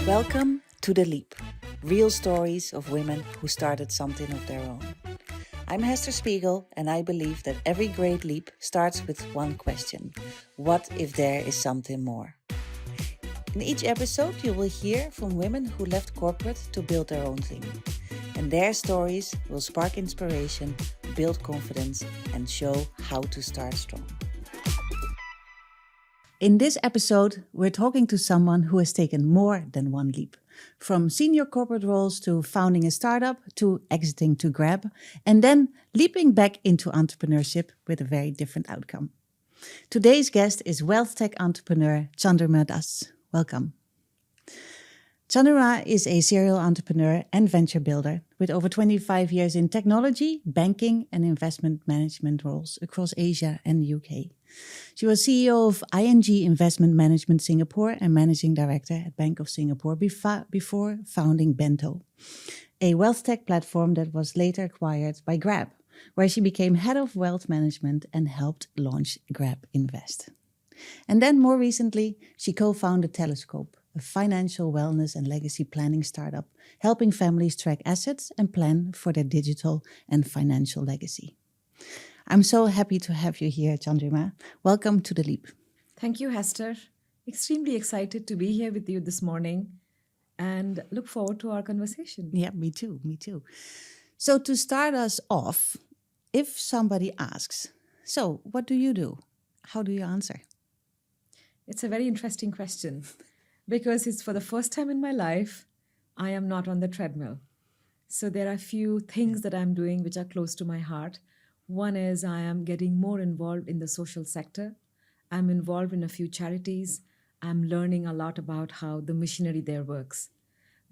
Welcome to The Leap, real stories of women who started something of their own. I'm Hester Spiegel, and I believe that every great leap starts with one question: what if there is something more? In each episode, you will hear from women who left corporate to build their own thing. And their stories will spark inspiration, build confidence, and show how to start strong. In this episode, we're talking to someone who has taken more than one leap. From senior corporate roles to founding a startup to exiting to Grab, and then leaping back into entrepreneurship with a very different outcome. Today's guest is wealth tech entrepreneur Chandrima. Welcome. Chandrima is a serial entrepreneur and venture builder with over 25 years in technology, banking, and investment management roles across Asia and the UK. She was CEO of ING Investment Management Singapore and Managing Director at Bank of Singapore before founding Bento, a wealth tech platform that was later acquired by Grab, where she became head of wealth management and helped launch Grab Invest. And then more recently, she co-founded Teleskop, a financial wellness and legacy planning startup, helping families track assets and plan for their digital and financial legacy. I'm so happy to have you here, Chandrima. Welcome to The Leap. Thank you, Hester. Extremely excited to be here with you this morning and look forward to our conversation. Yeah, me too. So to start us off, if somebody asks, so what do you do? How do you answer? It's a very interesting question because it's for the first time in my life, I am not on the treadmill. So there are a few things that I'm doing which are close to my heart. One is I am getting more involved in the social sector. I'm involved in a few charities. I'm learning a lot about how the machinery there works.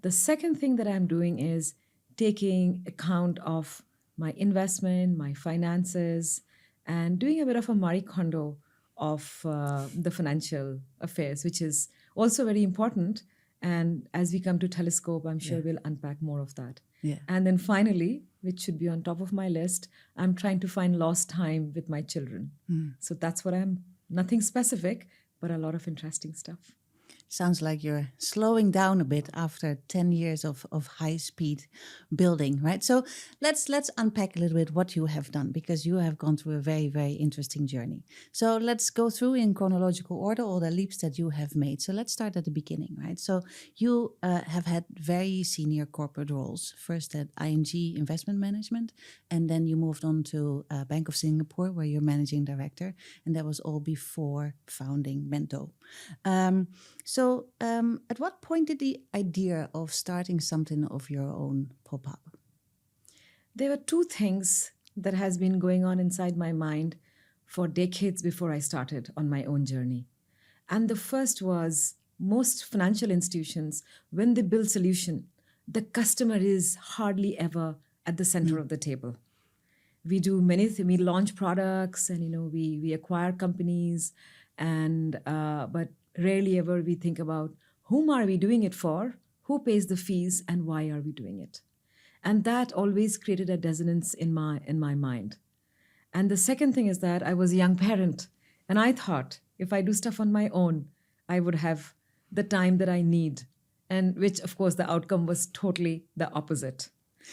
The second thing that I'm doing is taking account of my investment, my finances, and doing a bit of a Marie Kondo of the financial affairs, which is also very important. And as we come to Teleskop, I'm sure we'll unpack more of that. Yeah. And then finally, which should be on top of my list, I'm trying to find lost time with my children. So that's what nothing specific, but a lot of interesting stuff. Sounds like you're slowing down a bit after 10 years of high-speed building, right? So let's unpack a little bit what you have done, because you have gone through a very, very interesting journey. So let's go through in chronological order all the leaps that you have made. So let's start at the beginning, right? So you have had very senior corporate roles, first at ING Investment Management, and then you moved on to Bank of Singapore, where you're managing director, and that was all before founding Bento. So at what point did the idea of starting something of your own pop up? There were two things that has been going on inside my mind for decades before I started on my own journey. And the first was most financial institutions, when they build solution, the customer is hardly ever at the center of the table. We do many things. We launch products and, we acquire companies but rarely ever we think about whom are we doing it for, who pays the fees, and why are we doing it? And that always created a dissonance in my mind. And the second thing is that I was a young parent, and I thought if I do stuff on my own, I would have the time that I need, and which, of course, the outcome was totally the opposite.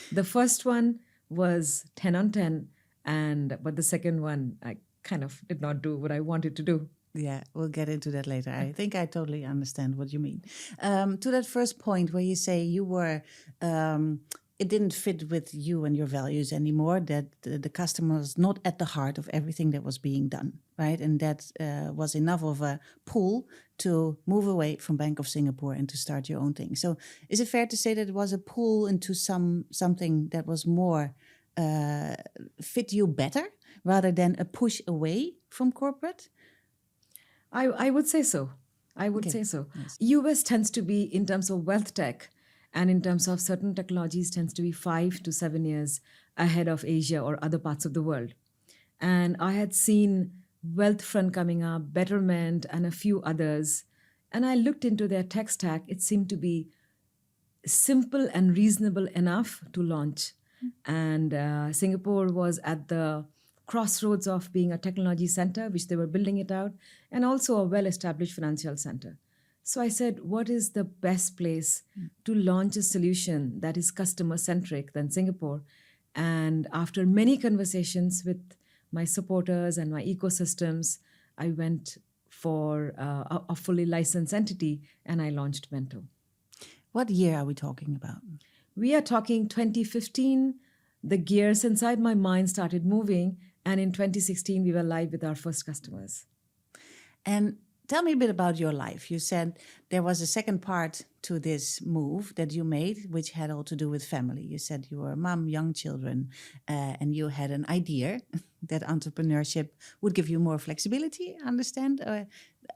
The first one was 10 on 10, but the second one, I kind of did not do what I wanted to do. Yeah, we'll get into that later. I think I totally understand what you mean. To that first point where you say you were, it didn't fit with you and your values anymore, that the customer was not at the heart of everything that was being done, right? And that was enough of a pull to move away from Bank of Singapore and to start your own thing. So is it fair to say that it was a pull into something that was more fit you better rather than a push away from corporate? I would say so. Yes. US tends to be, in terms of wealth tech and in terms of certain technologies, tends to be 5 to 7 years ahead of Asia or other parts of the world. And I had seen Wealthfront coming up, Betterment, and a few others. And I looked into their tech stack. It seemed to be simple and reasonable enough to launch. And Singapore was at the crossroads of being a technology center, which they were building it out, and also a well-established financial center. So I said, what is the best place to launch a solution that is customer centric than Singapore? And after many conversations with my supporters and my ecosystems, I went for a fully licensed entity and I launched Bento. What year are we talking about? We are talking 2015. The gears inside my mind started moving. And in 2016, we were live with our first customers. And tell me a bit about your life. You said there was a second part to this move that you made, which had all to do with family. You said you were a mom, young children, and you had an idea that entrepreneurship would give you more flexibility, understand?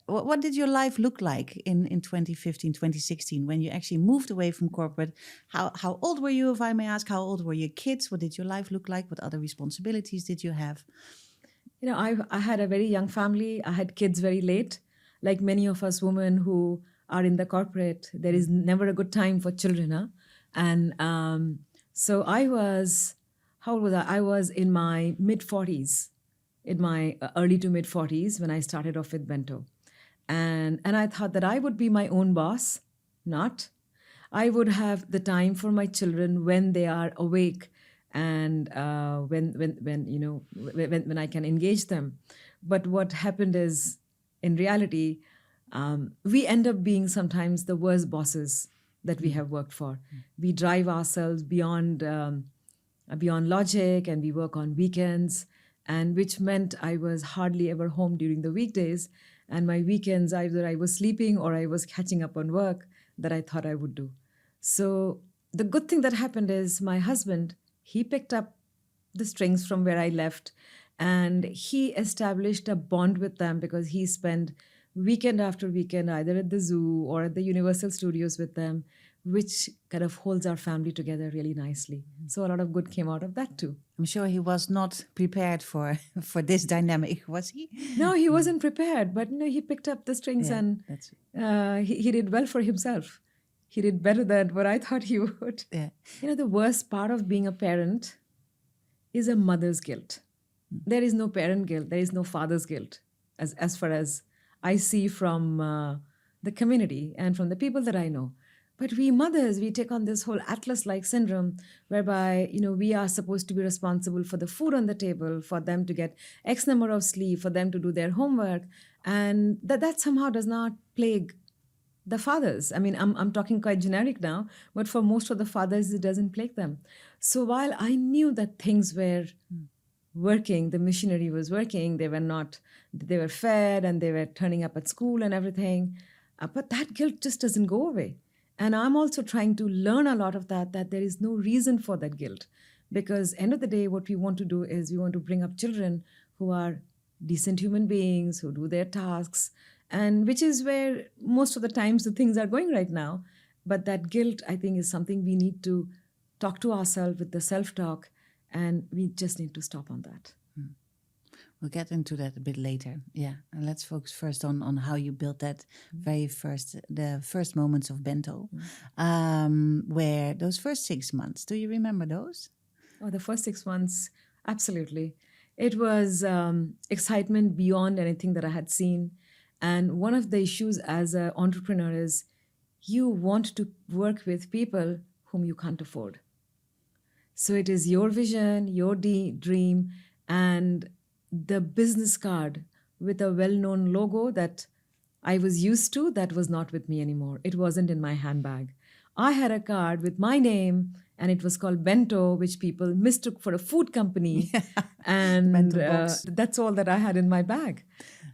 What did your life look like in 2015, 2016, when you actually moved away from corporate? How old were you, if I may ask? How old were your kids? What did your life look like? What other responsibilities did you have? You know, I had a very young family. I had kids very late. Like many of us women who are in the corporate, there is never a good time for children. Huh? And so I was, how old was I? I was in my mid-40s, in my early to mid-40s when I started off with Bento. And I thought that I would be my own boss, not. I would have the time for my children when they are awake and when I can engage them. But what happened is, in reality, we end up being sometimes the worst bosses that we have worked for. We drive ourselves beyond logic, and we work on weekends, and which meant I was hardly ever home during the weekdays. And my weekends, either I was sleeping or I was catching up on work that I thought I would do. So the good thing that happened is my husband, he picked up the strings from where I left, and he established a bond with them because he spent weekend after weekend either at the zoo or at the Universal Studios with them, which kind of holds our family together really nicely. So a lot of good came out of that too. I'm sure he was not prepared for this dynamic, was he? No, he wasn't prepared, but he picked up the strings, Yeah, and he did well for himself. He did better than what I thought he would. Yeah. The worst part of being a parent is a mother's guilt. There is no parent guilt. There is no father's guilt, as far as I see from the community and from the people that I know. But we mothers, we take on this whole Atlas-like syndrome whereby, we are supposed to be responsible for the food on the table, for them to get X number of sleep, for them to do their homework. And that somehow does not plague the fathers. I mean, I'm talking quite generic now, but for most of the fathers, it doesn't plague them. So while I knew that things were working, the machinery was working, they were fed and they were turning up at school and everything, but that guilt just doesn't go away. And I'm also trying to learn a lot of that there is no reason for that guilt. Because end of the day, what we want to do is we want to bring up children who are decent human beings, who do their tasks, and which is where most of the times the things are going right now. But that guilt, I think, is something we need to talk to ourselves with the self-talk, and we just need to stop on that. We'll get into that a bit later. Yeah, and let's focus first on how you built that the first moments of Bento, where those first 6 months. Do you remember those? Oh, the first 6 months, absolutely. It was excitement beyond anything that I had seen. And one of the issues as an entrepreneur is you want to work with people whom you can't afford. So it is your vision, your dream, and the business card with a well-known logo that I was used to, that was not with me anymore. It wasn't in my handbag. I had a card with my name, and it was called Bento, which people mistook for a food company. And that's all that I had in my bag.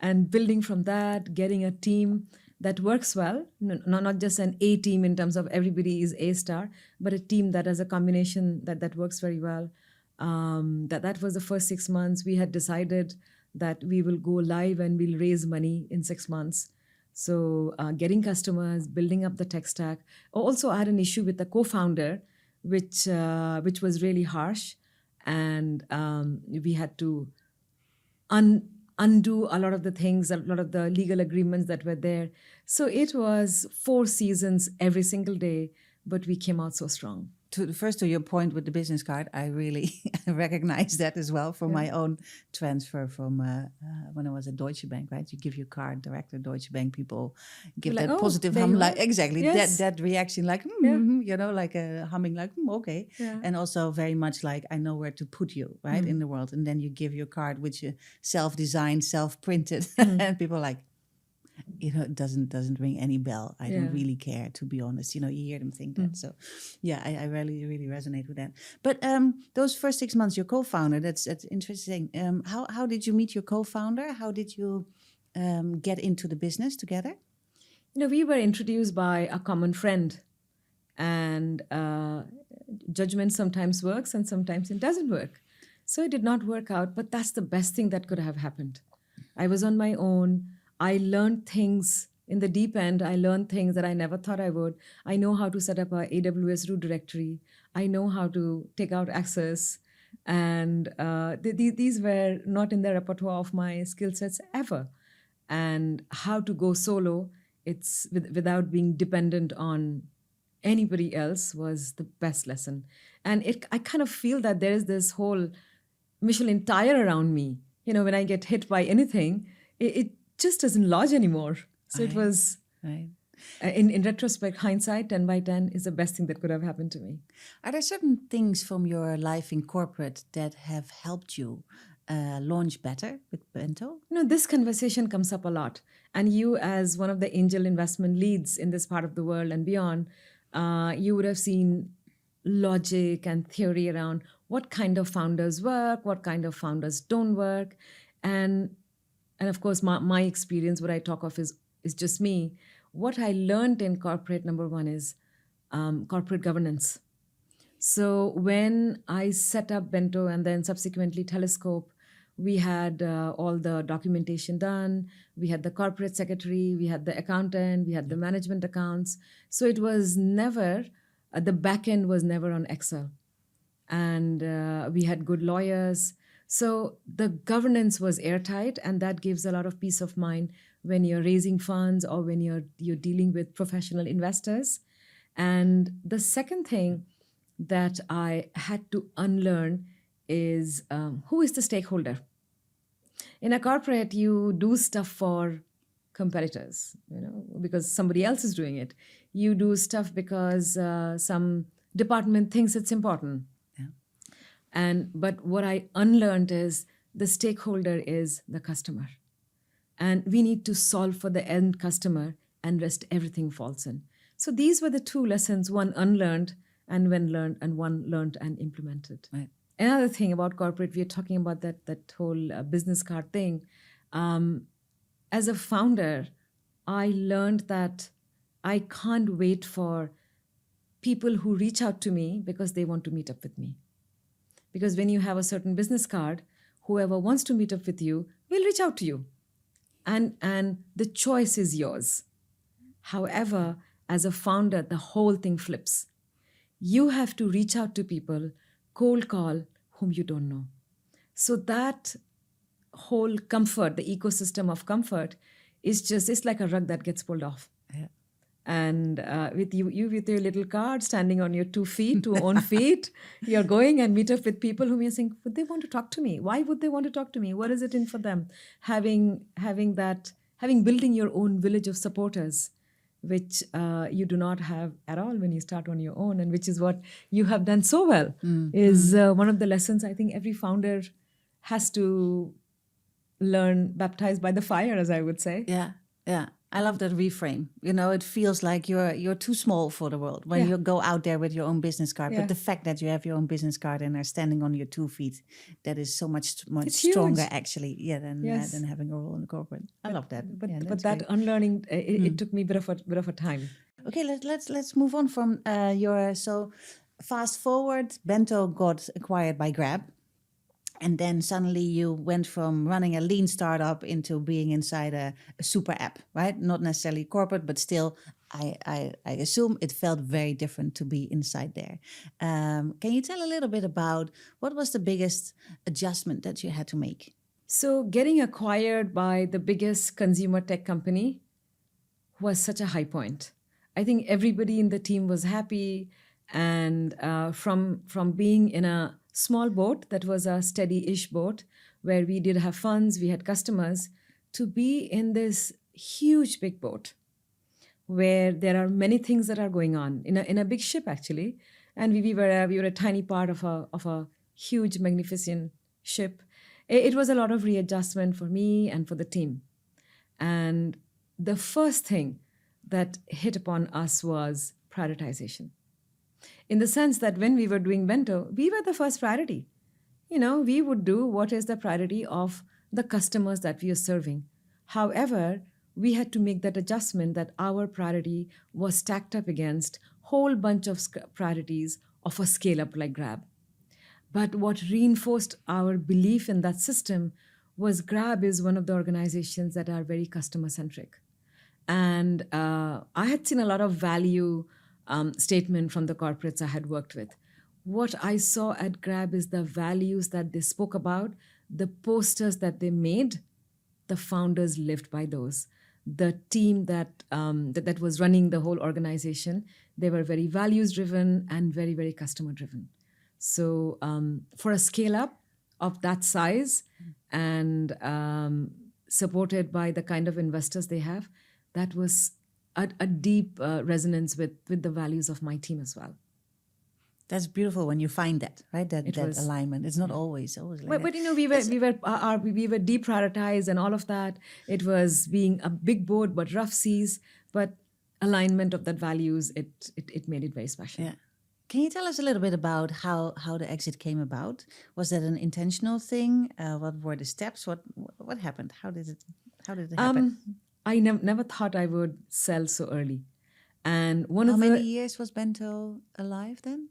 And building from that, getting a team that works well, not just an A team in terms of everybody is A star, but a team that has a combination that works very well. That was the first 6 months. We had decided that we will go live and we'll raise money in 6 months. So getting customers, building up the tech stack. Also, I had an issue with the co-founder, which was really harsh. And we had to undo a lot of the things, a lot of the legal agreements that were there. So it was 4 seasons every single day, but we came out so strong. to your point with the business card, I really recognize that as well from my own transfer from when I was at Deutsche Bank, right? You give your card direct to Deutsche Bank, people give Like, that "Oh, positive there hum, you like are." exactly Yes. that reaction, like Yeah. you know, like a humming, like okay, Yeah. and also very much like I know where to put you, right, in the world, and then you give your card, which you self-designed, self-printed, and people are like, you know, it doesn't ring any bell. I don't really care, to be honest. You know, you hear them think that. So, yeah, I really, really resonate with that. But those first 6 months, your co-founder, that's interesting. How did you meet your co-founder? How did you get into the business together? You know, we were introduced by a common friend, and judgment sometimes works and sometimes it doesn't work. So it did not work out, but that's the best thing that could have happened. I was on my own. I learned things in the deep end. I learned things that I never thought I would. I know how to set up a AWS root directory. I know how to take out access. And these were not in the repertoire of my skill sets ever. And how to go solo, it's without being dependent on anybody else, was the best lesson. And I kind of feel that there is this whole Michelin tire around me. You know, when I get hit by anything, it just doesn't lodge anymore. So it was, in retrospect, hindsight, 10 by 10 is the best thing that could have happened to me. Are there certain things from your life in corporate that have helped you launch better with Bento? You know, this conversation comes up a lot. And you, as one of the angel investment leads in this part of the world and beyond, you would have seen logic and theory around what kind of founders work, what kind of founders don't work. And of course, my experience, what I talk of is just me. What I learned in corporate, number one, is corporate governance. So when I set up Bento and then subsequently Teleskop, we had all the documentation done. We had the corporate secretary, we had the accountant, we had the management accounts. So it was never, the back end was never on Excel. And we had good lawyers. So the governance was airtight, and that gives a lot of peace of mind when you're raising funds or when you're dealing with professional investors. And the second thing that I had to unlearn is who is the stakeholder? In a corporate, you do stuff for competitors, you know, because somebody else is doing it. You do stuff because some department thinks it's important. But what I unlearned is the stakeholder is the customer. And we need to solve for the end customer, and rest everything falls in. So these were the two lessons, one unlearned and one learned, and one learned and implemented. Right. Another thing about corporate, we are talking about that whole business card thing. As a founder, I learned that I can't wait for people who reach out to me because they want to meet up with me. Because when you have a certain business card, whoever wants to meet up with you will reach out to you. And the choice is yours. However, as a founder, the whole thing flips. You have to reach out to people, cold call whom you don't know. So that whole comfort, the ecosystem of comfort, it's like a rug that gets pulled off. Yeah. And with you with your little card, standing on your 2 feet, 2 own feet, you're going and meet up with people whom you're saying, would they want to talk to me? Why would they want to talk to me? What is it in for them? Having building your own village of supporters, which you do not have at all when you start on your own, and which is what you have done so well, is one of the lessons I think every founder has to learn, baptized by the fire, as I would say. Yeah, yeah. I love that reframe. You know, it feels like you're too small for the world when you go out there with your own business card. Yeah. But the fact that you have your own business card and are standing on your 2 feet, that is so much It's stronger, huge. actually, than having a role in the corporate. I love that. But Yeah, but that's that great. unlearning, it took me a bit of a time. Okay, let's move on from so fast forward. Bento got acquired by Grab. And then suddenly you went from running a lean startup into being inside a super app, right? Not necessarily corporate, but still, I assume it felt very different to be inside there. Can you tell a little bit about what was the biggest adjustment that you had to make? So getting acquired by the biggest consumer tech company was such a high point. I think everybody in the team was happy, And from being in a small boat that was a steady-ish boat where we did have funds, we had customers, to be in this huge big boat where there are many things that are going on in a big ship actually, and we were a tiny part of a huge magnificent ship. It was a lot of readjustment for me and for the team. And the first thing that hit upon us was prioritization, in the sense that when we were doing Bento, we were the first priority. We would do what is the priority of the customers that we are serving. However, we had to make that adjustment that our priority was stacked up against whole bunch of priorities of a scale up like Grab. But what reinforced our belief in that system was Grab is one of the organizations that are very customer centric. And I had seen a lot of value statement from the corporates I had worked with. What I saw at Grab is the values that they spoke about, the posters that they made, the founders lived by those. The team that was running the whole organization, they were very values driven and very, very customer driven. So for a scale up of that size and supported by the kind of investors they have, that was a deep resonance with the values of my team as well. That's beautiful when you find that, right? That alignment. It's not always like but that. we were deprioritized and all of that. It was being a big boat, but rough seas, but alignment of that values. It made it very special. Yeah. Can you tell us a little bit about how the exit came about? Was that an intentional thing? What were the steps? What happened? How did it happen? I never thought I would sell so early. And how many years was Bento alive then?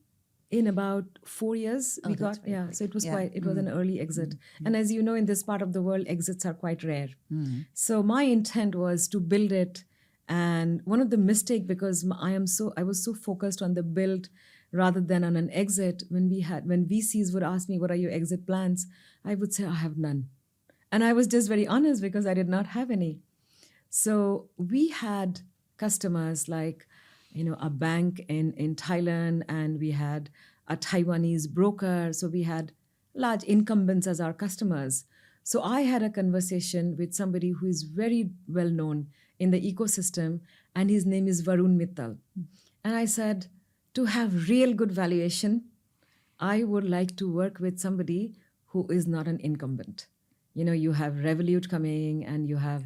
In about 4 years, we got, yeah. So it was it was an early exit. And as you know, in this part of the world, exits are quite rare. So my intent was to build it. And one of the mistake, because I was so focused on the build rather than on an exit, when VCs would ask me, what are your exit plans? I would say, I have none. And I was just very honest because I did not have any. So we had customers like, a bank in Thailand, and we had a Taiwanese broker. So we had large incumbents as our customers. So I had a conversation with somebody who is very well known in the ecosystem, and his name is Varun Mittal. And I said, to have real good valuation, I would like to work with somebody who is not an incumbent. You have Revolut coming, and you have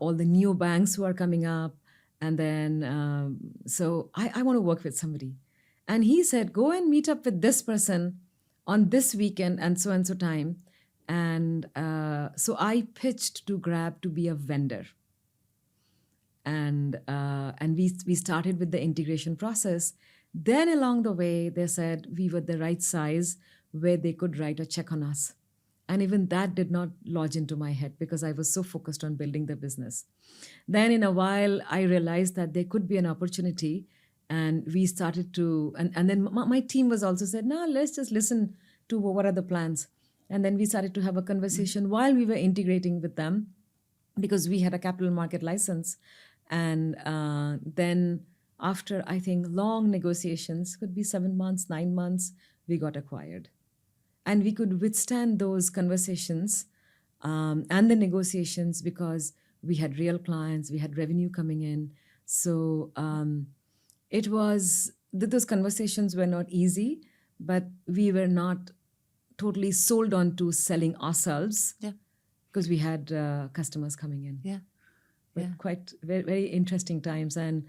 all the new banks who are coming up. And then, so I want to work with somebody. And he said, go and meet up with this person on this weekend and so time. And so I pitched to Grab to be a vendor. And we started with the integration process. Then along the way, they said we were the right size where they could write a check on us. And even that did not lodge into my head because I was so focused on building the business. Then in a while, I realized that there could be an opportunity. And we started to, and then my team was also said, no, let's just listen to what are the plans. And then we started to have a conversation while we were integrating with them because we had a capital market license. And then after, I think, long negotiations, could be 7 months, 9 months, we got acquired. And we could withstand those conversations and the negotiations because we had real clients, we had revenue coming in. So it was, those conversations were not easy, but we were not totally sold on to selling ourselves because we had customers coming in. But quite very, very interesting times. And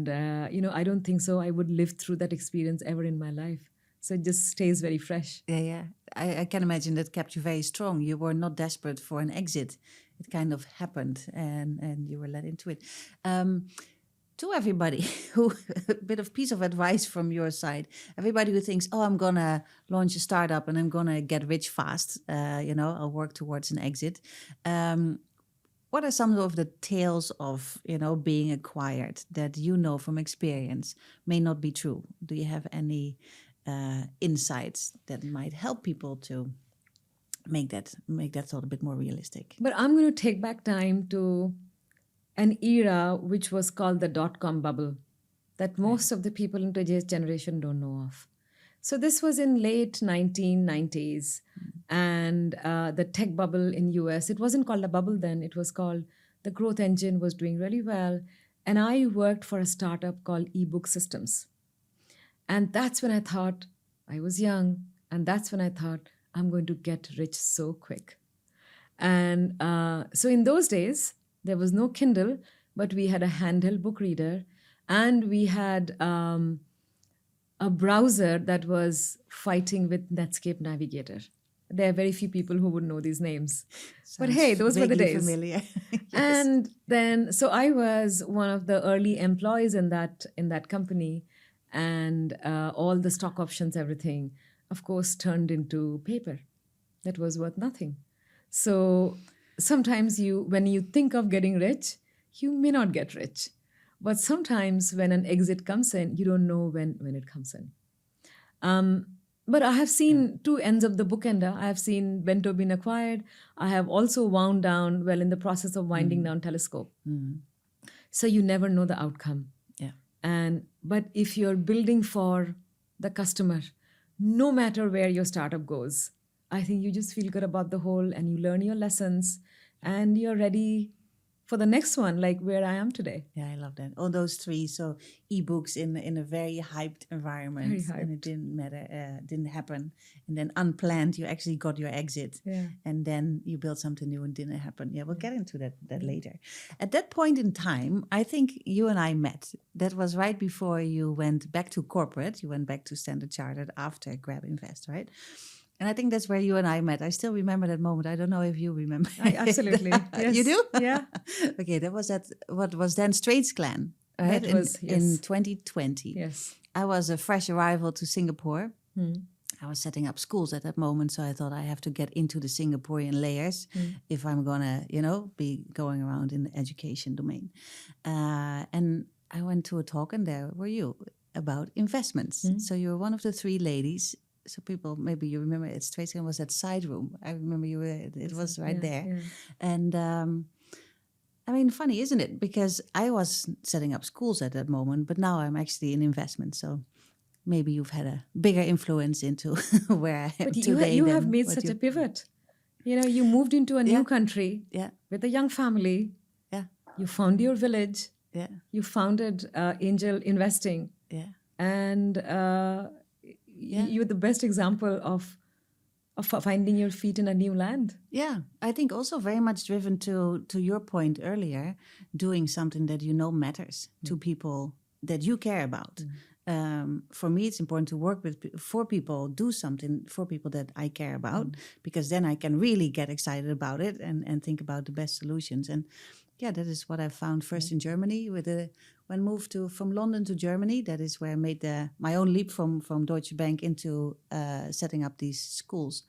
I don't think so I would live through that experience ever in my life. So it just stays very fresh. Yeah. I can imagine that kept you very strong. You were not desperate for an exit. It kind of happened and you were led into it. To everybody who, a bit of piece of advice from your side, everybody who thinks, oh, I'm going to launch a startup and I'm going to get rich fast, I'll work towards an exit. What are some of the tales of, being acquired that from experience may not be true? Do you have any insights that might help people to make that thought a bit more realistic? But I'm going to take back time to an era which was called the dot-com bubble. that most of the people in today's generation don't know of. So this was in late 1990s, and the tech bubble in US, it wasn't called a bubble then, it was called the growth engine was doing really well. And I worked for a startup called eBook Systems. And that's when I thought, I was young, and that's when I thought, I'm going to get rich so quick. And so in those days, there was no Kindle, but we had a handheld book reader, and we had a browser that was fighting with Netscape Navigator. There are very few people who would know these names. But hey, those were the days. Familiar. Yes. And then, so I was one of the early employees in that company, and all the stock options, everything, of course, turned into paper that was worth nothing. So sometimes when you think of getting rich, you may not get rich. But sometimes when an exit comes in, you don't know when it comes in. But I have seen two ends of the bookender. I have seen Bento being acquired. I have also wound down, in the process of winding down Teleskop. So you never know the outcome. Yeah. But if you're building for the customer, no matter where your startup goes, I think you just feel good about the whole, and you learn your lessons, and you're ready for the next one, like where I am today. Yeah, I love that. All those three. So ebooks in a very hyped environment, Very hyped. and it didn't matter, didn't happen. And then unplanned, you actually got your exit, and then you built something new and didn't happen. Yeah, we'll get into that later. At that point in time, I think you and I met. That was right before you went back to corporate. You went back to Standard Chartered after Grab Invest, right? And I think that's where you and I met. I still remember that moment. I don't know if you remember. Absolutely. Yes. You do? Yeah. Okay, that was what was then Straits Clan, right? That was, in 2020. Yes. I was a fresh arrival to Singapore. I was setting up schools at that moment, so I thought I have to get into the Singaporean layers if I'm gonna, be going around in the education domain. And I went to a talk, and there were you about investments. So you were one of the three ladies. So people, maybe you remember, at Straits Clan was that side room. I remember you were. It was right there, Yeah. and. I mean, funny, isn't it? Because I was setting up schools at that moment, but now I'm actually in investment. So maybe you've had a bigger influence into where I am today. You have made such a pivot. You moved into a new country with a young family. Yeah. You found your village. Yeah. You founded Angel Investing. Yeah. And you're the best example of finding your feet in a new land. Yeah, I think also very much driven to your point earlier, doing something that matters to people that you care about. For me, it's important to work for people, do something for people that I care about, because then I can really get excited about it and think about the best solutions. And yeah, that is what I found first in Germany when moved from London to Germany. That is where I made my own leap from Deutsche Bank into setting up these schools.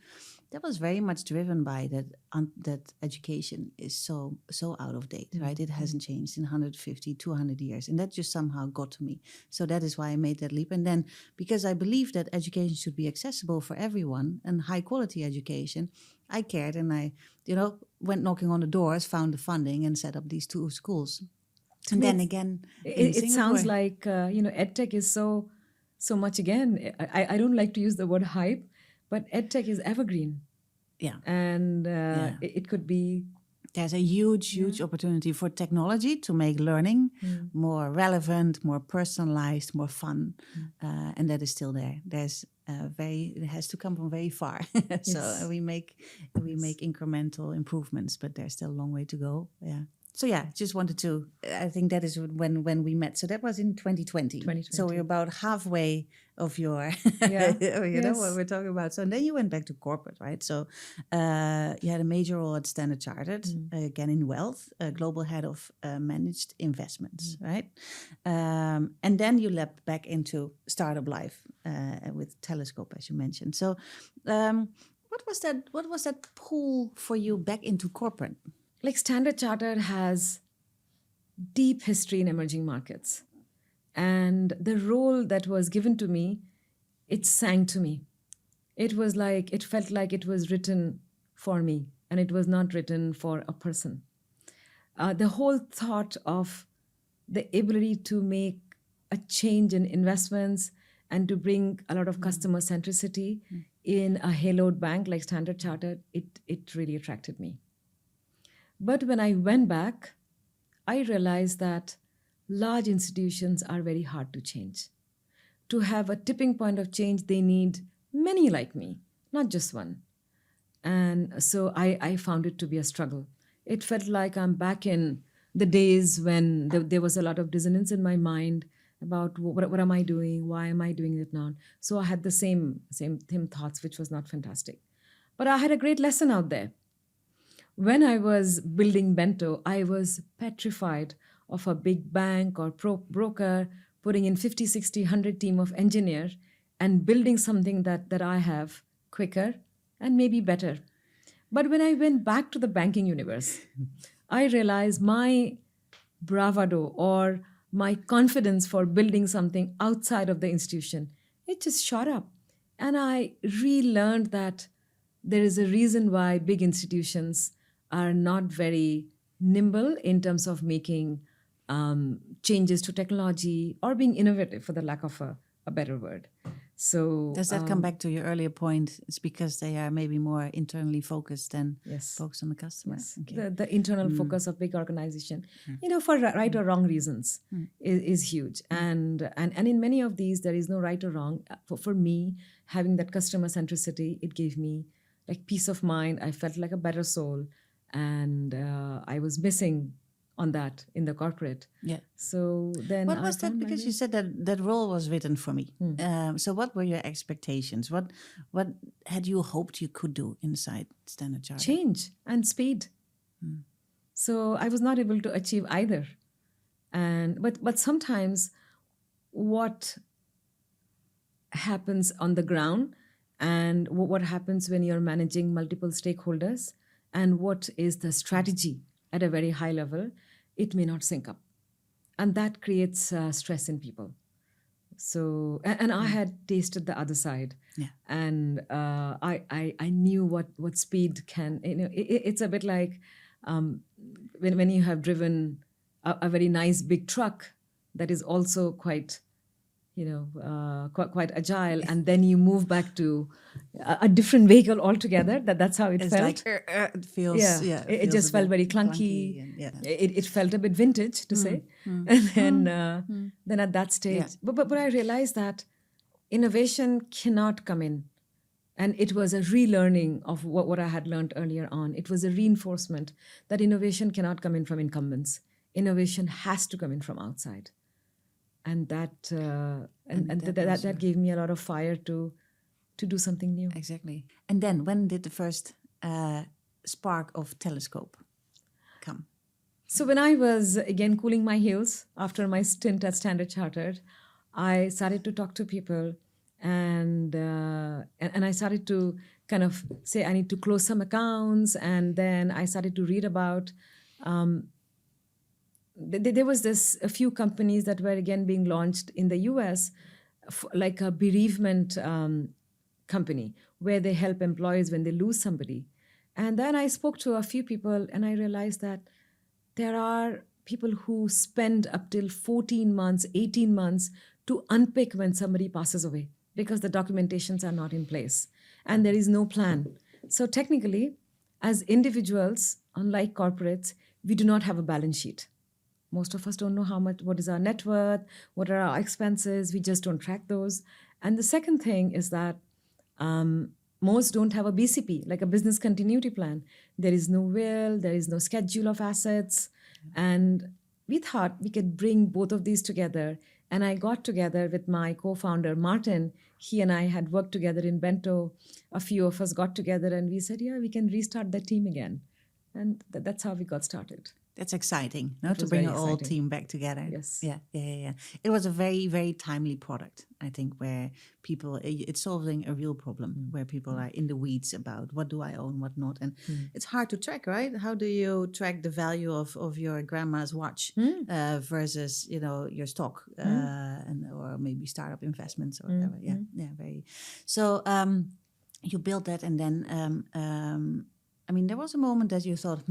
That was very much driven by that education is so out of date, right? It hasn't changed in 150, 200 years. And that just somehow got to me. So that is why I made that leap. And then because I believe that education should be accessible for everyone, and high quality education, I cared, and I, went knocking on the doors, found the funding, and set up these two schools. And then again, it sounds like edtech is so much. Again, I don't like to use the word hype, but edtech is evergreen. Yeah, and it could be. There's a huge opportunity for technology to make learning more relevant, more personalized, more fun, and that is still there. There's it has to come from very far. So we make incremental improvements, but there's still a long way to go. Yeah. So yeah, just wanted to. I think that is when we met. So that was in 2020. So we're about halfway of your, know what we're talking about. So and then you went back to corporate, right? So you had a major role at Standard Chartered, again in wealth, global head of managed investments, right? And then you leapt back into startup life with Teleskop, as you mentioned. So what was that pull for you back into corporate? Like Standard Chartered has deep history in emerging markets. And the role that was given to me, it sang to me. It felt like it was written for me, and it was not written for a person. The whole thought of the ability to make a change in investments and to bring a lot of customer centricity in a haloed bank like Standard Chartered, it really attracted me. But when I went back, I realized that large institutions are very hard to change. To have a tipping point of change, they need many like me, not just one. And so I found it to be a struggle. It felt like I'm back in the days when there was a lot of dissonance in my mind about what am I doing? Why am I doing it now? So I had the same thoughts, which was not fantastic. But I had a great lesson out there. When I was building Bento, I was petrified of a big bank or broker putting in 50, 60, 100 team of engineers and building something that I have quicker and maybe better. But when I went back to the banking universe, I realized my bravado or my confidence for building something outside of the institution, it just shot up. And I relearned that there is a reason why big institutions are not very nimble in terms of making changes to technology or being innovative, for the lack of a better word. So does that come back to your earlier point? It's because they are maybe more internally focused than focused on the customer. Yes. Okay. The internal focus of big organization, for right or wrong reasons, is huge. And in many of these, there is no right or wrong. For me, having that customer centricity, it gave me like peace of mind. I felt like a better soul, and I was missing on that in the corporate. Yeah. So then what was that? Because you said that role was written for me. So what were your expectations? What had you hoped you could do inside Standard Chartered? Change and speed. So I was not able to achieve either. But sometimes what happens on the ground and what happens when you're managing multiple stakeholders and what is the strategy at a very high level, it may not sync up. And that creates stress in people. So, and I had tasted the other side. Yeah. And I knew what speed can, it's a bit like when you have driven a very nice big truck that is also quite, quite agile, and then you move back to a different vehicle altogether. That's how it felt. Like, it feels, it just felt very clunky. And, it felt a bit vintage, to say. And then at that stage, but I realized that innovation cannot come in. And it was a relearning of what I had learned earlier on. It was a reinforcement that innovation cannot come in from incumbents. Innovation has to come in from outside. And that gave me a lot of fire to do something new. Exactly. And then when did the first spark of Teleskop come? So when I was, again, cooling my heels after my stint at Standard Chartered, I started to talk to people and I started to kind of say I need to close some accounts. And then I started to read about there was a few companies that were again being launched in the US, like a bereavement company where they help employees when they lose somebody. And then I spoke to a few people and I realized that there are people who spend up till 14 months, 18 months to unpick when somebody passes away because the documentations are not in place and there is no plan. So technically, as individuals, unlike corporates, we do not have a balance sheet. Most of us don't know what is our net worth, what are our expenses. We just don't track those. And the second thing is that most don't have a BCP, like a business continuity plan. There is no will, there is no schedule of assets. And we thought we could bring both of these together. And I got together with my co-founder, Martin. He and I had worked together in Bento. A few of us got together and we said, we can restart the team again. And that's how we got started. That's exciting, no? To bring a whole team back together. Yes. Yeah. It was a very, very timely product, I think, where people, it's solving a real problem, where people are in the weeds about what do I own, what not. And it's hard to track, right? How do you track the value of your grandma's watch versus, your stock or maybe startup investments or whatever. Yeah, very. So you built that and then... there was a moment that you thought,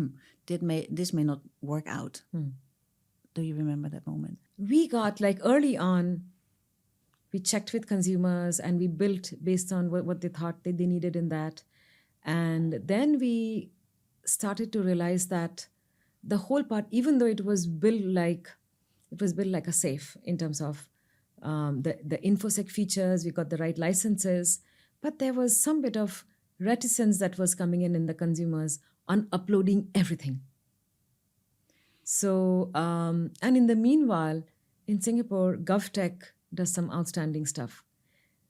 this may not work out. Do you remember that moment? We we got, like, early on, we checked with consumers and we built based on what they thought they needed in that. And then we started to realize that the whole part, even though it was built like a safe in terms of the infosec features, we got the right licenses, but there was some bit of reticence that was coming in the consumers on uploading everything. So, and in the meanwhile, in Singapore, GovTech does some outstanding stuff.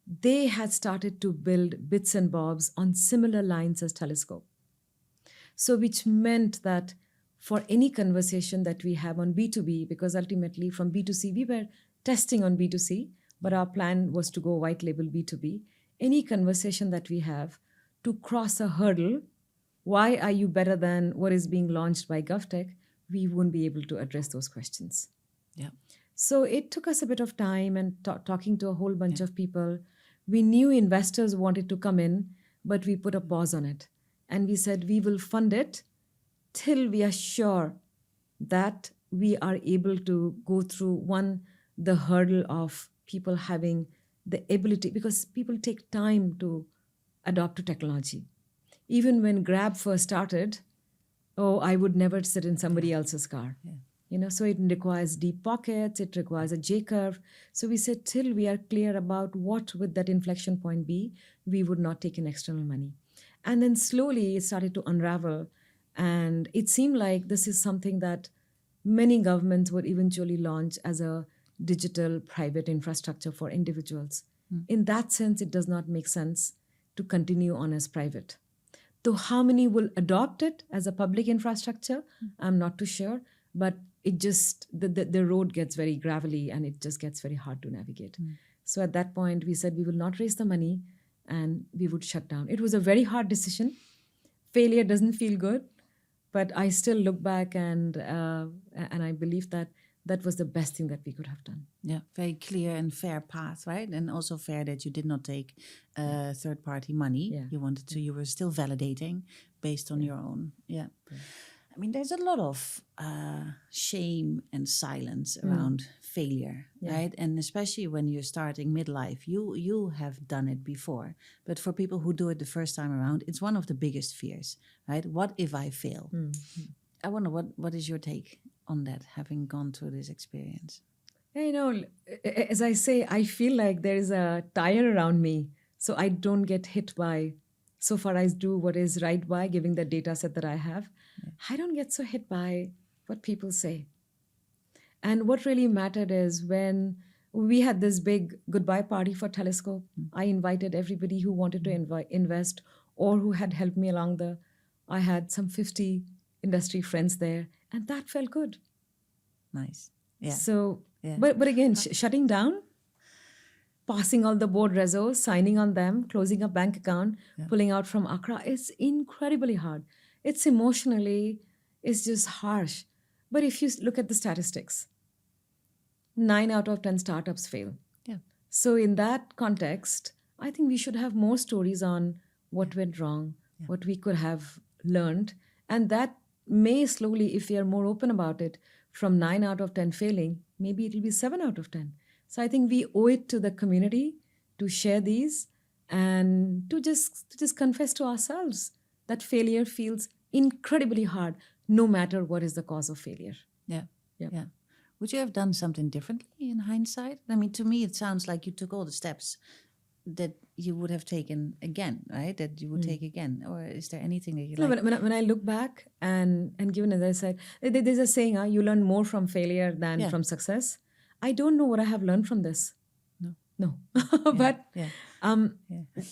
They had started to build bits and bobs on similar lines as Teleskop. So, which meant that for any conversation that we have on B2B, because ultimately from B2C, we were testing on B2C, but our plan was to go white label B2B. Any conversation that we have to cross a hurdle, why are you better than what is being launched by GovTech? We won't be able to address those questions. Yeah. So it took us a bit of time and talking to a whole bunch of people. We knew investors wanted to come in, but we put a pause on it. And we said, we will fund it till we are sure that we are able to go through, the hurdle of people having the ability, because people take time to adopt to technology. Even when Grab first started, I would never sit in somebody else's car. Yeah. So it requires deep pockets, it requires a J-curve. So we said, till we are clear about what would that inflection point be, we would not take in external money. And then slowly it started to unravel. And it seemed like this is something that many governments would eventually launch as a digital private infrastructure for individuals. In that sense, it does not make sense to continue on as private. So how many will adopt it as a public infrastructure? I'm not too sure, but it just, the road gets very gravelly and it just gets very hard to navigate. So at that point, we said we will not raise the money and we would shut down. It was a very hard decision. Failure doesn't feel good, but I still look back and I believe that that was the best thing that we could have done. Yeah, very clear and fair path, right? And also fair that you did not take third-party money. Yeah. You wanted to, you were still validating based on your own. Yeah. I mean, there's a lot of shame and silence around failure, right? And especially when you're starting midlife, you have done it before. But for people who do it the first time around, it's one of the biggest fears, right? What if I fail? I wonder, what is your take on that, having gone through this experience? As I say, I feel like there is a tire around me, so I don't get hit by, so far I do what is right by giving the data set that I have. I don't get so hit by what people say. And what really mattered is when we had this big goodbye party for Teleskop, I invited everybody who wanted to invest or who had helped me along I had some 50 industry friends there, and that felt good. Nice. Yeah. So, but again, shutting down, passing all the board resos, signing on them, closing a bank account, pulling out from Accra, is incredibly hard. It's emotionally, it's just harsh. But if you look at the statistics, 9 out of 10 startups fail. Yeah. So in that context, I think we should have more stories on what went wrong, what we could have learned. And that may slowly, if we are more open about it, from 9 out of 10 failing, maybe it'll be 7 out of 10. So I think we owe it to the community to share these and to just confess to ourselves that failure feels incredibly hard, no matter what is the cause of failure. Yeah. Would you have done something differently in hindsight? I mean, to me, it sounds like you took all the steps that you would have taken again, right? That you would take again. Or is there anything that you like? When I look back and given, as I said, there's a saying, you learn more from failure than from success. I don't know what I have learned from this. No. But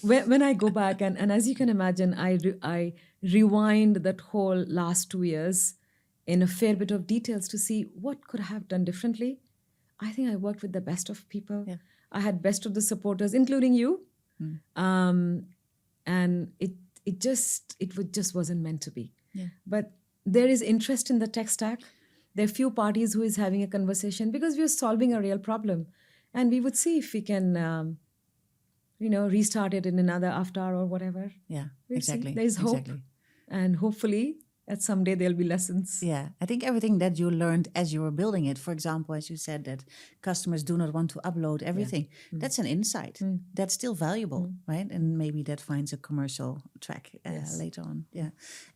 when I go back, and as you can imagine, I rewind that whole last 2 years in a fair bit of details to see what could I have done differently. I think I worked with the best of people. Yeah. I had best of the supporters, including you. And it just wasn't meant to be. Yeah. But there is interest in the tech stack. There are few parties who is having a conversation because we are solving a real problem. And we would see if we can, restart it in another avatar or whatever. Yeah, we'll exactly. See. There's hope. Exactly. And hopefully And someday there'll be lessons. Yeah, I think everything that you learned as you were building it, for example, as you said that customers do not want to upload everything, that's an insight. That's still valuable, right? And maybe that finds a commercial track later on. Yeah.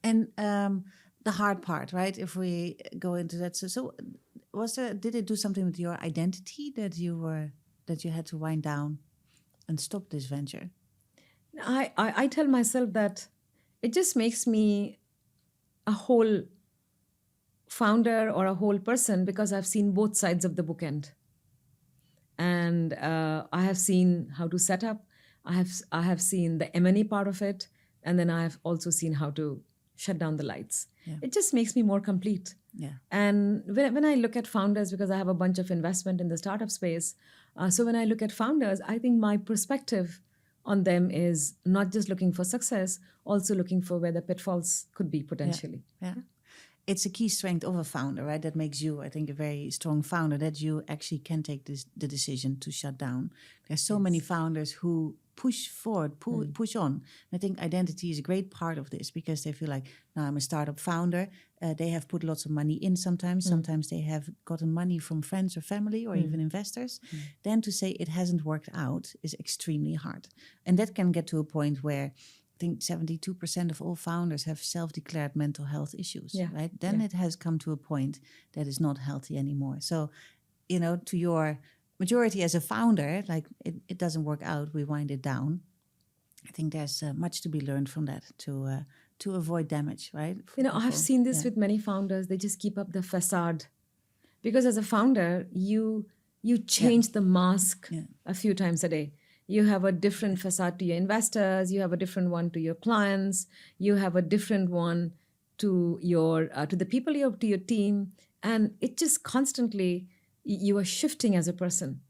And the hard part, right? If we go into that, so did it do something with your identity that you had to wind down and stop this venture? I tell myself that it just makes me a whole founder or a whole person because I've seen both sides of the bookend. And I have seen how to set up. I have seen the M&A part of it, and then I have also seen how to shut down the lights. Yeah. It just makes me more complete. Yeah. And when I look at founders, because I have a bunch of investment in the startup space, so when I look at founders, I think my perspective on them is not just looking for success, also looking for where the pitfalls could be potentially. Yeah. It's a key strength of a founder, right? That makes you, I think, a very strong founder, that you actually can take the decision to shut down. There's so many founders who push forward, push on. And I think identity is a great part of this because they feel like, now I'm a startup founder. They have put lots of money in sometimes. Sometimes they have gotten money from friends or family or even investors. Then to say it hasn't worked out is extremely hard. And that can get to a point where I think 72% of all founders have self-declared mental health issues, right? Then it has come to a point that is not healthy anymore. So, to your majority as a founder, like it doesn't work out, we wind it down. I think there's much to be learned from that to avoid damage, right? I've seen this with many founders. They just keep up the facade. Because as a founder, you change the mask a few times a day. You have a different facade to your investors. You have a different one to your clients. You have a different one to your to the people to your team, and it just constantly you are shifting as a person.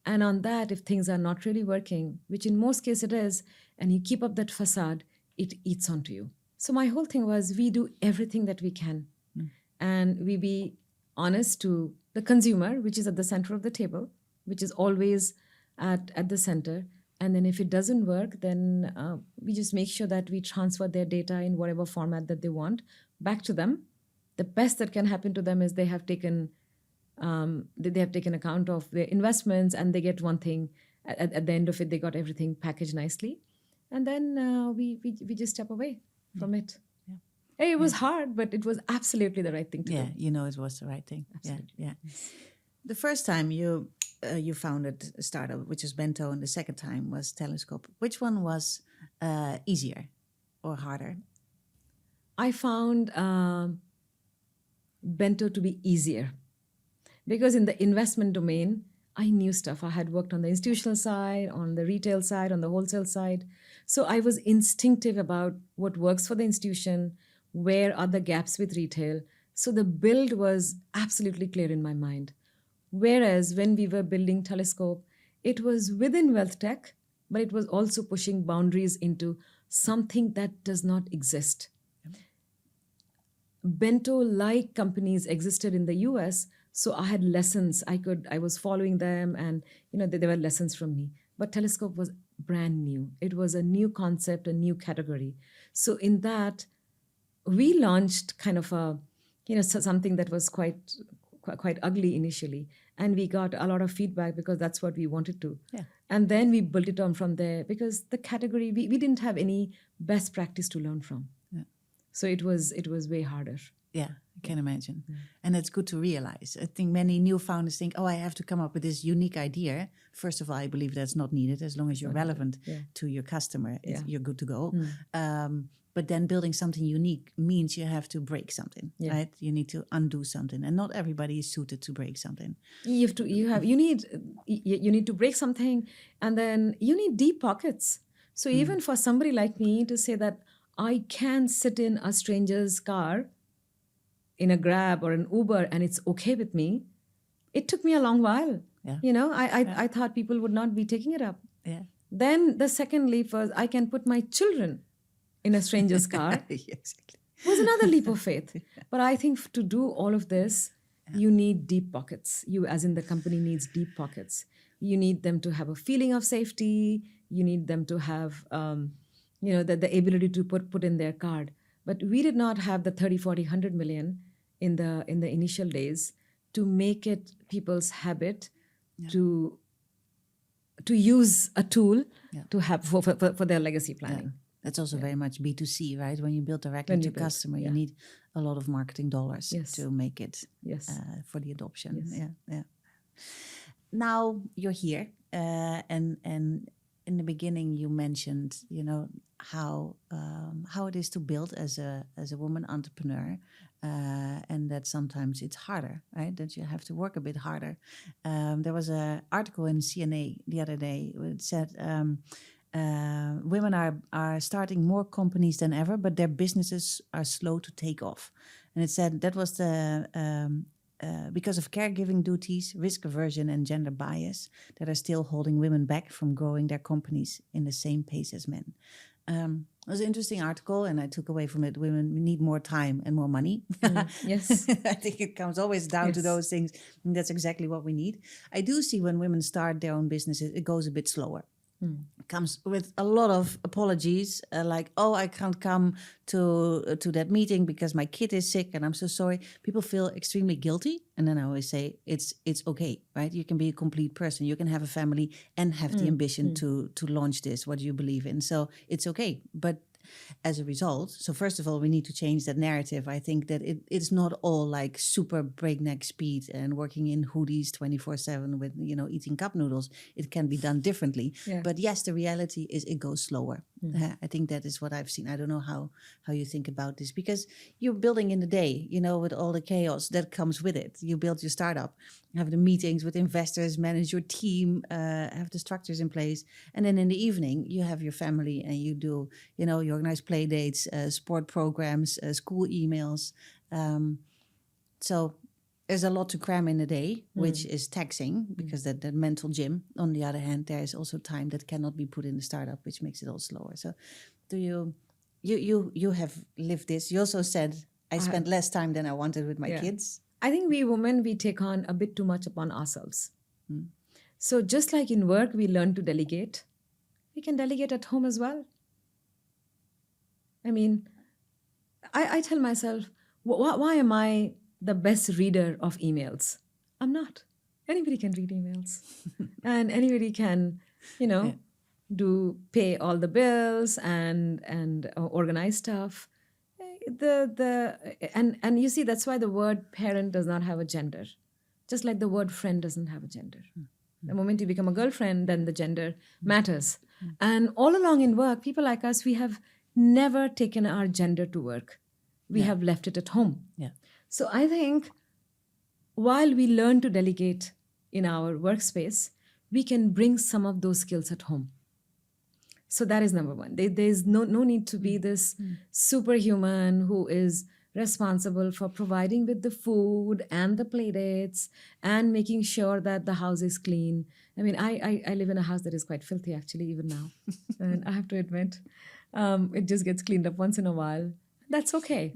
And on that, if things are not really working, which in most cases it is, and you keep up that facade, it eats onto you. So my whole thing was we do everything that we can, and we be honest to the consumer, which is at the center of the table, which is always at the center. And then if it doesn't work, then we just make sure that we transfer their data in whatever format that they want back to them. The best that can happen to them is they have taken account of their investments, and they get one thing at the end of it. They got everything packaged nicely, and then we just step away from it. It was hard, but it was absolutely the right thing to do. Yeah, it was the right thing. Absolutely. Yeah. The first time you founded a startup, which is Bento, and the second time was Teleskop. Which one was easier or harder? I found Bento to be easier because in the investment domain, I knew stuff. I had worked on the institutional side, on the retail side, on the wholesale side. So I was instinctive about what works for the institution, where are the gaps with retail. So the build was absolutely clear in my mind. Whereas when we were building Teleskop, it was within wealth tech, but it was also pushing boundaries into something that does not exist. Bento-like companies existed in the US, so I had lessons. I was following them, and there were lessons from me. But Teleskop was brand new. It was a new concept, a new category. So in that, we launched kind of something that was quite ugly initially, and we got a lot of feedback because that's what we wanted to. And then we built it on from there because the category we didn't have any best practice to learn from. So it was way harder. Yeah, I can imagine. And it's good to realize. I think many new founders think, I have to come up with this unique idea. First of all, I believe that's not needed. As long as you're relevant to your customer, you're good to go. But then building something unique means you have to break something, right? You need to undo something, and not everybody is suited to break something. You need to break something, and then you need deep pockets. So even for somebody like me to say that I can sit in a stranger's car, in a Grab or an Uber, and it's okay with me, it took me a long while. I thought people would not be taking it up. Then the second leap was I can put my children in a stranger's car. Exactly. Was another leap of faith. But I think to do all of this, you need deep pockets. You, as in the company, needs deep pockets. You need them to have a feeling of safety. You need them to have, the ability to put in their card. But we did not have the 30, 40, 100 million in the initial days to make it people's habit to use a tool to have for their legacy planning. That's also very much B2C, right? When you build directly to customer, you need a lot of marketing dollars to make it for the adoption. Yeah. Now you're here, and in the beginning you mentioned, how it is to build as a woman entrepreneur, and that sometimes it's harder, right? That you have to work a bit harder. There was an article in CNA the other day. It said women are starting more companies than ever, but their businesses are slow to take off. And it said that was because of caregiving duties, risk aversion, and gender bias that are still holding women back from growing their companies in the same pace as men. It was an interesting article, and I took away from it, women need more time and more money. Yes. I think it comes always down to those things. And that's exactly what we need. I do see when women start their own businesses, it goes a bit slower. It comes with a lot of apologies, like, oh, I can't come to that meeting because my kid is sick and I'm so sorry. People feel extremely guilty. And then I always say, it's okay, right? You can be a complete person. You can have a family and have the ambition to launch this, what you believe in. So it's okay. But as a result, so first of all, we need to change that narrative. I think that it's not all like super breakneck speed and working in hoodies 24/7 with, eating cup noodles. It can be done differently. Yeah. But yes, the reality is it goes slower. I think that is what I've seen. I don't know how you think about this, because you're building in the day, with all the chaos that comes with it. You build your startup, have the meetings with investors, manage your team, have the structures in place. And then in the evening, you have your family and you do, you organize play dates, sport programs, school emails. So there's a lot to cram in a day, which is taxing, because that mental gym. On the other hand, there is also time that cannot be put in the startup, which makes it all slower. So do you have lived this? You also said, I spent less time than I wanted with my kids. I think we women, we take on a bit too much upon ourselves. So just like in work, we learn to delegate, we can delegate at home as well. I mean, I tell myself, why am I the best reader of emails? I'm not. Anybody can read emails. And anybody can, pay all the bills and organize stuff. And you see, that's why the word parent does not have a gender. Just like the word friend doesn't have a gender. The moment you become a girlfriend, then the gender matters. And all along in work, people like us, we have never taken our gender to work. We have left it at home. So I think while we learn to delegate in our workspace, we can bring some of those skills at home. So that is number one. There's no need to be this superhuman who is responsible for providing with the food and the play dates and making sure that the house is clean. I mean, I live in a house that is quite filthy, actually, even now. And I have to admit, it just gets cleaned up once in a while. That's okay.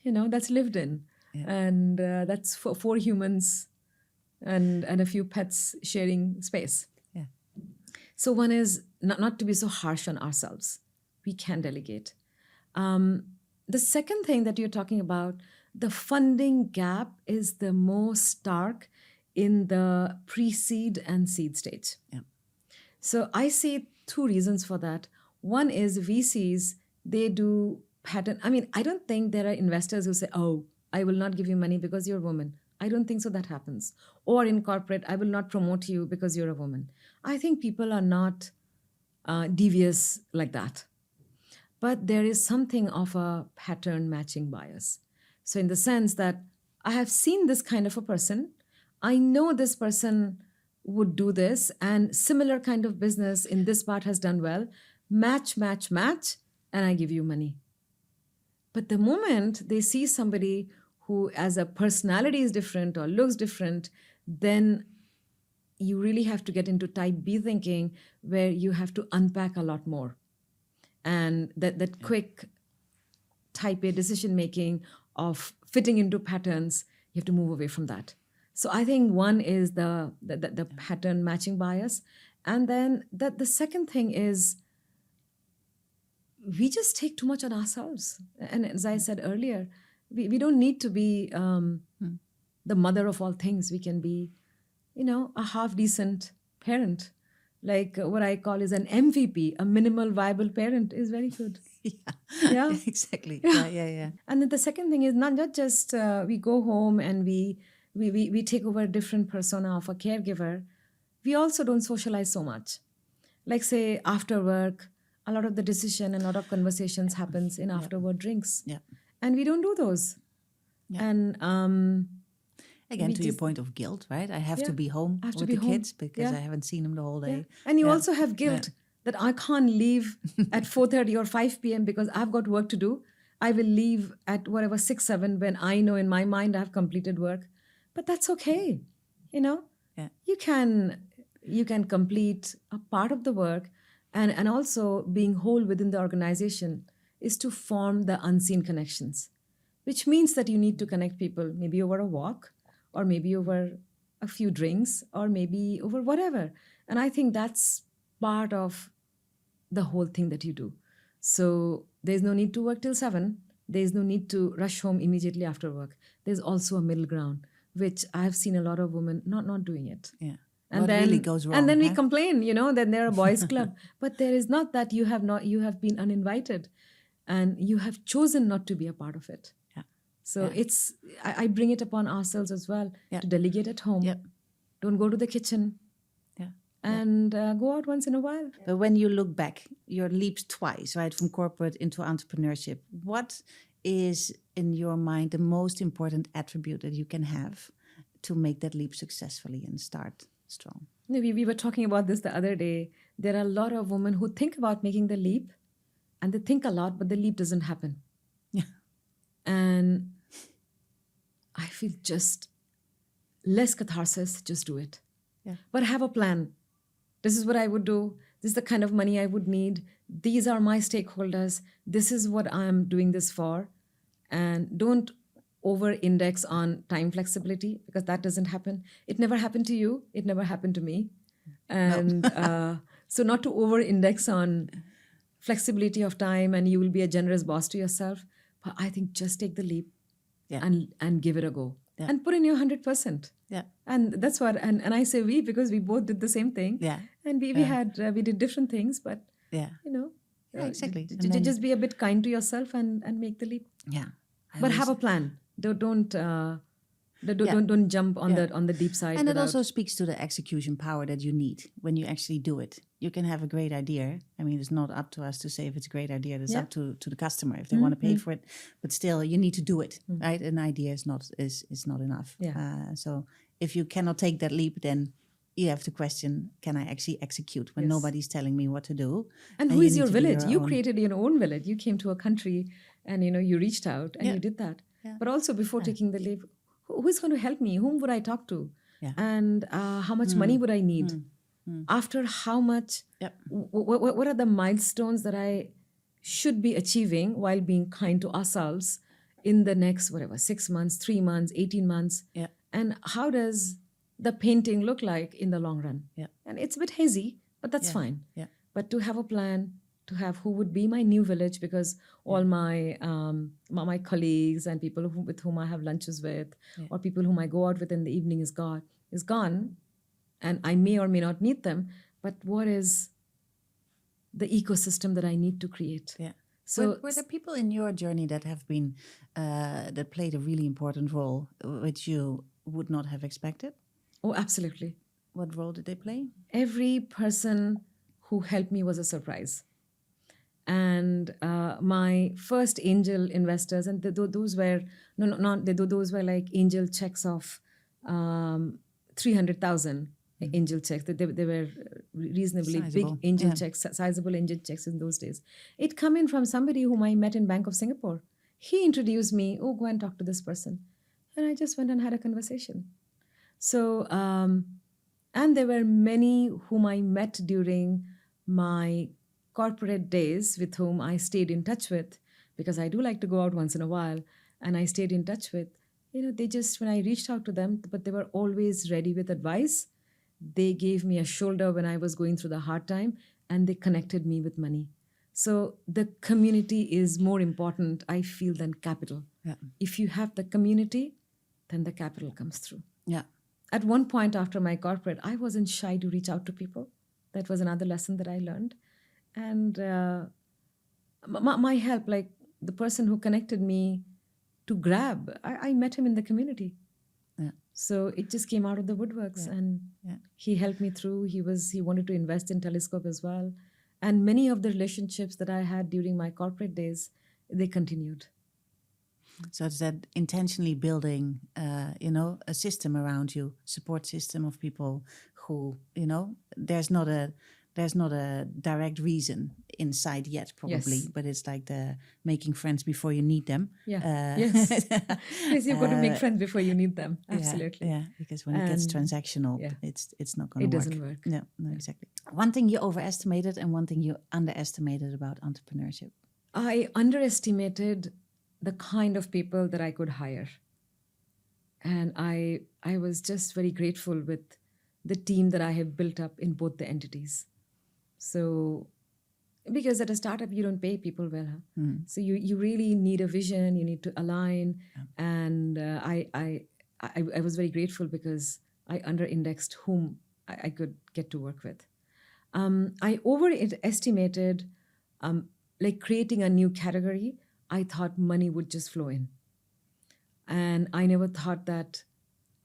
That's lived in. And that's for 4 humans and a few pets sharing space. So one is not to be so harsh on ourselves. We can delegate. The second thing that you're talking about, the funding gap is the most stark in the pre-seed and seed stage. So I see 2 reasons for that. One is VCs, they do pattern. I mean, I don't think there are investors who say, oh, I will not give you money because you're a woman. I don't think so that happens. Or in corporate, I will not promote you because you're a woman. I think people are not devious like that. But there is something of a pattern matching bias. So in the sense that I have seen this kind of a person, I know this person would do this, and similar kind of business in this part has done well, match, and I give you money. But the moment they see somebody who as a personality is different or looks different, then you really have to get into type B thinking, where you have to unpack a lot more. And that quick type A decision making of fitting into patterns, you have to move away from that. So I think one is the pattern matching bias. And then the second thing is we just take too much on ourselves. And as I said earlier, we don't need to be the mother of all things. We can be, a half decent parent. Like what I call is an MVP, a minimal viable parent is very good. Yeah. Exactly. Yeah. And then the second thing is not just we go home and we take over a different persona of a caregiver. We also don't socialize so much. Like say after work, a lot of the decision and a lot of conversations happens in afterward drinks. Yeah. And we don't do those. Yeah. And again, to your point of guilt, right? I have to be home with the kids because I haven't seen them the whole day. And you also have guilt that I can't leave at 4:30 or 5 p.m. because I've got work to do. I will leave at whatever 6, 7 when I know in my mind I've completed work. But that's okay. Yeah. You can complete a part of the work, and also being whole within the organization is to form the unseen connections, which means that you need to connect people maybe over a walk or maybe over a few drinks or maybe over whatever. And I think that's part of the whole thing that you do. So there's no need to work till 7. There's no need to rush home immediately after work. There's also a middle ground, which I've seen a lot of women not doing it. Yeah. And what then really goes wrong? And then we complain, that they're a boys' club. But there is not that you have been uninvited and you have chosen not to be a part of it. Yeah. So I bring it upon ourselves as well to delegate at home. Yep. Don't go to the kitchen. And go out once in a while. But when you look back, your leaps twice, right, from corporate into entrepreneurship, what is in your mind the most important attribute that you can have to make that leap successfully and start strong? We were talking about this the other day. There are a lot of women who think about making the leap, and they think a lot, but the leap doesn't happen. Yeah. And I feel just less catharsis, just do it. Yeah. But have a plan. This is what I would do. This is the kind of money I would need. These are my stakeholders. This is what I'm doing this for. And don't over-index on time flexibility because that doesn't happen. It never happened to you. It never happened to me. And so not to over-index on flexibility of time and you will be a generous boss to yourself. But I think just take the leap and give it a go. Yeah. And put in your 100%. Yeah. And that's what, and I say we because we both did the same thing. Yeah. And we did different things, but, exactly. Just be a bit kind to yourself and make the leap. Yeah. But have a plan. Don't jump on the deep side. And it also speaks to the execution power that you need when you actually do it. You can have a great idea. I mean, it's not up to us to say if it's a great idea. It's up to the customer if they want to pay for it. But still, you need to do it, right? An idea is not enough. Yeah. So if you cannot take that leap, then you have to question: can I actually execute when nobody's telling me what to do? And who is your village? You created your own village. You came to a country, and you reached out and you did that. Yeah. But also before taking the leap, who is going to help me? Whom would I talk to? Yeah. And how much money would I need? After how much? Yep. What are the milestones that I should be achieving while being kind to ourselves in the next 6 months, 3 months, 18 months? Yeah. And how does the painting look like in the long run? Yeah. And it's a bit hazy, but that's fine. Yeah. But to have a plan, to have who would be my new village, because all my my colleagues and people with whom I have lunches with, or people whom I go out with in the evening is gone, and I may or may not need them. But what is the ecosystem that I need to create? Yeah. So were there people in your journey that have been that played a really important role, which you would not have expected? Oh, absolutely. What role did they play? Every person who helped me was a surprise. And my first angel investors, and those were those were like angel checks of 300,000 angel checks. They were reasonably sizable, big angel checks, sizable angel checks in those days. It come in from somebody whom I met in Bank of Singapore. He introduced me. Oh, go and talk to this person, and I just went and had a conversation. So, and there were many whom I met during my corporate days with whom I stayed in touch with, because I do like to go out once in a while, and I stayed in touch with, they just, when I reached out to them, but they were always ready with advice. They gave me a shoulder when I was going through the hard time, and they connected me with money. So the community is more important, I feel, than capital. Yeah. If you have the community, then the capital comes through. Yeah. At one point after my corporate, I wasn't shy to reach out to people. That was another lesson that I learned. And my help, like the person who connected me to Grab, I met him in the community. Yeah. So it just came out of the woodworks, and he helped me through. He wanted to invest in Teleskop as well. And many of the relationships that I had during my corporate days, they continued. So it's that intentionally building, a system around you, support system of people who, there's not a direct reason inside yet, probably, Yes. but it's like the making friends before you need them. Yeah. Yes. Yes, you've got to make friends before you need them. Absolutely. Yeah. Because when it gets transactional, it's not going to work. It doesn't work. No, exactly. One thing you overestimated and one thing you underestimated about entrepreneurship. I underestimated the kind of people that I could hire. And I was just very grateful with the team that I have built up in both the entities. So, because at a startup, you don't pay people well. Huh? So you really need a vision, you need to align. Yeah. And I was very grateful because I under-indexed whom I could get to work with. I overestimated like creating a new category. I thought money would just flow in. And I never thought that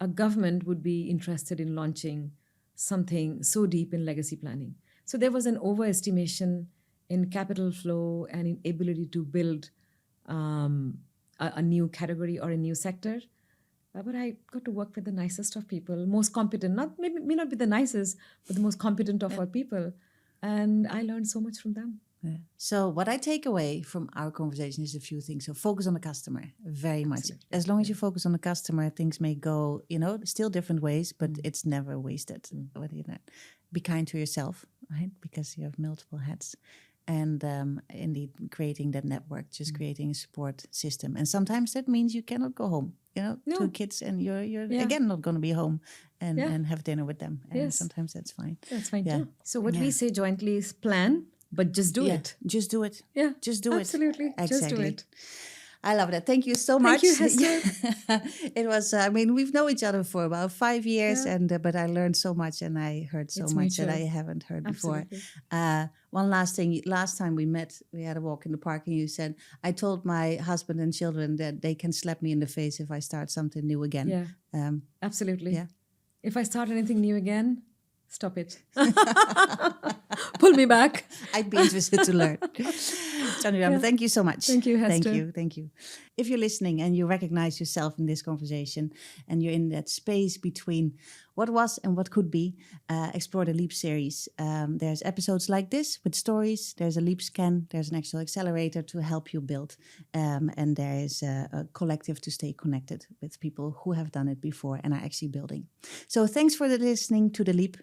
a government would be interested in launching something so deep in legacy planning. So there was an overestimation in capital flow and in ability to build a new category or a new sector. But I got to work with the nicest of people, most competent, may not be the nicest, but the most competent of our people. And I learned so much from them. Yeah. So what I take away from our conversation is a few things. So focus on the customer very much. Absolutely. As long as you focus on the customer, things may go, still different ways, but it's never wasted. Be kind to yourself, right? Because you have multiple hats. And indeed, creating that network, just creating a support system. And sometimes that means you cannot go home, no. 2 kids, and you're again not going to be home and have dinner with them. And sometimes that's fine. That's fine too. So what we say jointly is plan, but just do it. Just do it. Yeah. Just do Absolutely. it. Absolutely. Just do it. I love that. Thank you so much. Thank you, Hester. It was, we've known each other for about 5 years, but I learned so much and I heard so much that I haven't heard before. One last thing. Last time we met, we had a walk in the park and you said, I told my husband and children that they can slap me in the face if I start something new again. Yeah, absolutely. Yeah. If I start anything new again, stop it. Pull me back. I'd be interested to learn. Chandrima, thank you so much. Thank you, Hester. Thank you. If you're listening and you recognize yourself in this conversation and you're in that space between what was and what could be, explore the Leap series. There's episodes like this with stories. There's a Leap scan. There's an actual accelerator to help you build. And there is a collective to stay connected with people who have done it before and are actually building. So thanks for listening to The Leap.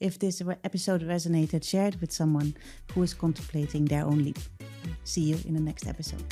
If this episode resonated, share it with someone who is contemplating their own leap. See you in the next episode.